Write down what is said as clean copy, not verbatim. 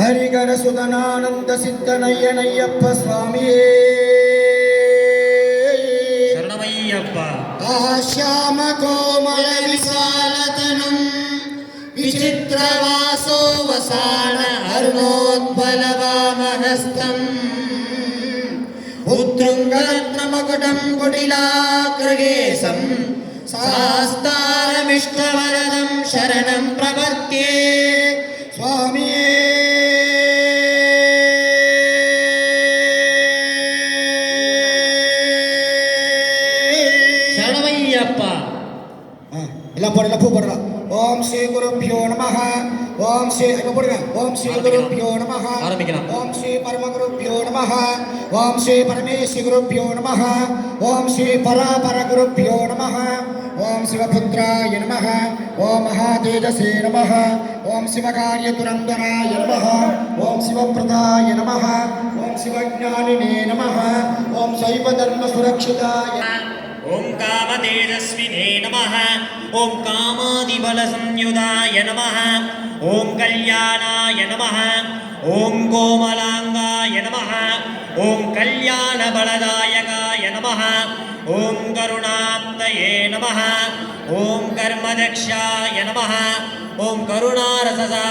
ஹரிகர சுதனானந்த சித்தனையனையப்ப சுவாமியே சரணமையப்பா. ஆஷ்யாம கோமல விசாலதனம் விசித்ரவாசோ வசான அருணோத்பலவாமஹஸ்தம் உத்ருங்கரத்னமகுடம் குடிலாக்ரகேசம் சாஸ்தாரமிஷ்டவரதம் சரணம் பிரபத்யே சுவாமியே சரணமையப்பா. எல்லாம் போடலாம் பூ போடலாம். ஓம் ஸ்ரீ குருப்யோ நமஹ. ஓம் ஸ்ரீ போடுங்க. ஓம் ஸ்ரீ குருப்யோ நமஹ. ஆரம்பிக்கலாம். ஓம் ஸ்ரீ பரமகுருப்யோ நமஹ. ஓம் ஸ்ரீ பரமேஸ்வரி குருப்யோ நமஹ. ஓம் ஸ்ரீ பராபர குருப்யோ நமஹ. ஓம் சிவபுத்ராய நமஹ. ஓம் மகாதேஜசே நமஹ. ஓம் சிவகாரியதுரந்தராய நமஹ. ஓம் சிவப்ரதாய நமஹ. ஓம் சிவஞானினே நமஹ. ஓம் சைவதர்ம சுரக்ஷிதாய ஓம் காமதேஜஸ்வினே நமः. ஓம் காமாதிபலசம்யுதாய நமः. ஓம் கல்யாணாய நமः. ஓம் கோமலாங்காய நமः. ஓம் கல்யாணபலதாயகாய நமः. ஓம் கருணாப்தயே நமः. ஓம் கர்மதக்ஷாய நமः. ஓம் கருணாரசசா